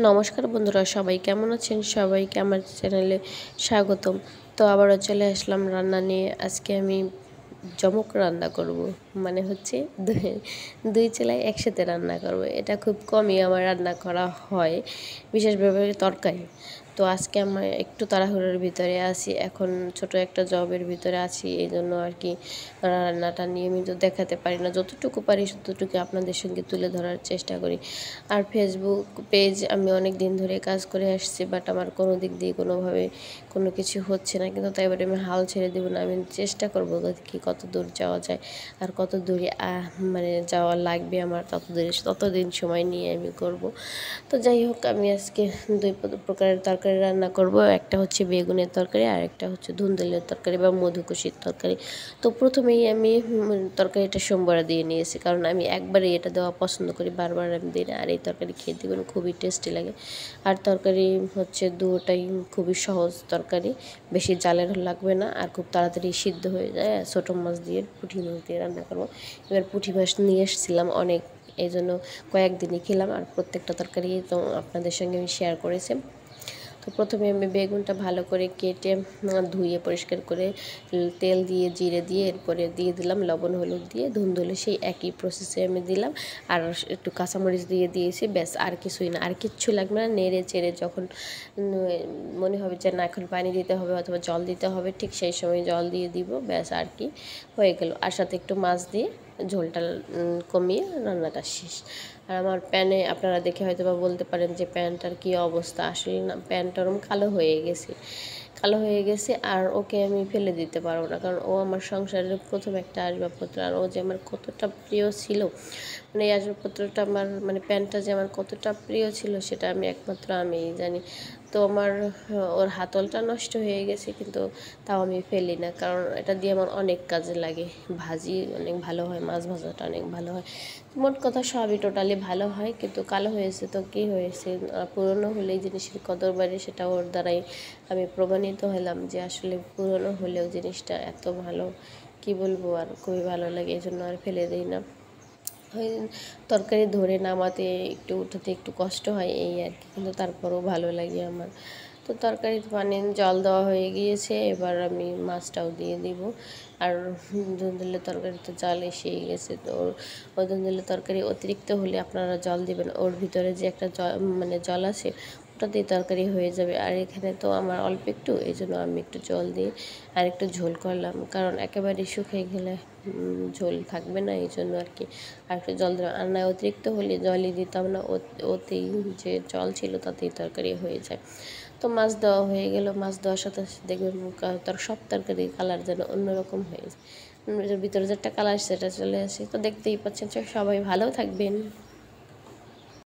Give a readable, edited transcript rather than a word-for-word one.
নমস্কার বন্ধুরা, সবাই কেমন আছেন? সবাইকে আমার চ্যানেলে স্বাগতম। তো আবারও চলে আসলাম রান্না নিয়ে। আজকে আমি জমক রান্না করব, মানে হচ্ছে দুই চুলায় একসাথে রান্না করব। এটা খুব কমই আমার রান্না করা হয়, বিশেষভাবে তরকারি। তো আজকে আমার একটু তাড়াহুড়োর ভিতরে আছি, এখন ছোট একটা জবের ভিতরে আছি, এই জন্য আর কি রান্নাটা নিয়মিত দেখাতে পারি না। যতটুকু পারি ততটুকু আপনাদের সঙ্গে তুলে ধরার চেষ্টা করি। আর ফেসবুক পেজ আমি অনেক দিন ধরে কাজ করে আসছি, বাট আমার কোনো দিক দিয়ে কোনোভাবে কোনো কিছু হচ্ছে না, কিন্তু তাই বলে আমি হাল ছেড়ে দেবো না। আমি চেষ্টা করবো কি কত দূর যাওয়া যায় আর কত দূরে মানে যাওয়া লাগবে আমার, ততদিন সময় নিয়ে আমি করব। তো যাই হোক, আমি আজকে দুই প্রকারের তরকারি রান্না করব। একটা হচ্ছে বেগুনের তরকারি আর একটা হচ্ছে ধুন্দুলের তরকারি বা মধুকুশির তরকারি। তো প্রথমেই আমি তরকারিটা সোমবার দিয়ে নিয়েছি, কারণ আমি একবারে এটা দেওয়া পছন্দ করি, বারবার আমি দিই না। আর এই তরকারি খেয়ে দেখবেন খুবই টেস্টি লাগে। আর তরকারি হচ্ছে দুটোটাই খুবই সহজ তরকারি, বেশি জালের লাগবে না আর খুব তাড়াতাড়ি সিদ্ধ হয়ে যায়। ছোটো মাছ দিয়ে পুঁটি মাছ দিয়ে রান্না করবো। এবার পুঁটি মাছ নিয়ে এসেছিলাম অনেক, এই জন্য কয়েকদিনই খেলাম, আর প্রত্যেকটা তরকারি তো আপনাদের সঙ্গে আমি শেয়ার করেছি। তো প্রথমে আমি বেগুনটা ভালো করে কেটে ধুয়ে পরিষ্কার করে তেল দিয়ে জিরে দিয়ে এরপরে দিয়ে দিলাম লবণ হলুদ দিয়ে, ধুন্দুলে সেই একই প্রসেসে আমি দিলাম, আর একটু কাঁচামরিচ দিয়ে দিয়েছি, ব্যাস আর কিছুই না, আর কিচ্ছু লাগবে না। নেড়ে চেড়ে যখন মনে হবে যে না এখন পানি দিতে হবে অথবা জল দিতে হবে, ঠিক সেই সময় জল দিয়ে দিব, ব্যাস আর কি হয়ে গেল। আর সাথে একটু মাছ দিয়ে ঝোলটা কমিয়ে রান্নাটা শেষ। আর আমার প্যানে আপনারা দেখে হয়তো বা বলতে পারেন যে প্যানটার কী অবস্থা। আসলে না, প্যানটা ওরকম কালো হয়ে গেছে, আর ওকে আমি ফেলে দিতে পারবো না, কারণ ও আমার সংসারের প্রথম একটা আসবাবপত্র। আর ও যে আমার কতটা প্রিয় ছিল, মানে এই আসবাবপত্রটা আমার, মানে প্যানটা যে আমার কতটা প্রিয় ছিল সেটা আমি একমাত্র আমিই জানি। তো আমার ওর হাতলটা নষ্ট হয়ে গেছে, কিন্তু তাও আমি ফেলি না, কারণ এটা দিয়ে আমার অনেক কাজে লাগে। ভাজি অনেক ভালো হয়, মাছ ভাজাটা অনেক ভালো হয়, মোট কথা সবই টোটালি ভালো হয়। কিন্তু কালো হয়েছে তো কী হয়েছে, পুরনো হলেই জিনিসের কদর বাড়ে, সেটা ওর দ্বারাই আমি প্রমাণিত হলাম যে আসলে পুরনো হলেও জিনিসটা এত ভালো, কি বলবো। আর খুবই ভালো লাগে, এই জন্য আর ফেলে দিই না। ওই তরকারি ধরে নামাতে একটু উঠাতে একটু কষ্ট হয় এই আর কি, কিন্তু তারপরেও ভালো লাগে আমার। তো তরকারি পানি জল দেওয়া হয়ে গিয়েছে, এবার আমি মাছটাও দিয়ে দিব। আর ধুন্দুলের তরকারি তো জল এসেই গেছে, তো ওই ধুন্দুলের তরকারি অতিরিক্ত হলে আপনারা জল দিবেন, ওর ভিতরে যে একটা মানে জল আছে ওটাতেই তরকারি হয়ে যাবে। আর এখানে তো আমার অল্প একটু, এই জন্য আমি একটু জল দিয়ে আর একটু ঝোল করলাম, কারণ একেবারে শুকিয়ে গেলে ঝোল থাকবে না, এই জন্য আর কি আর একটু জল দিলাম। আর না অতিরিক্ত হলে জলই দিতাম না, ওতেই যে জল ছিল তাতেই তরকারি হয়ে যায়। তো মাছ দেওয়া হয়ে গেল, মাছ দেওয়ার সাথে সাথে দেখবেন তার সব তরকারির কালার যেন অন্যরকম হয়ে যায়, ভিতরে যে একটা কালার সেটা চলে আসে। তো দেখতেই পাচ্ছেন, সবাই ভালো থাকবেন।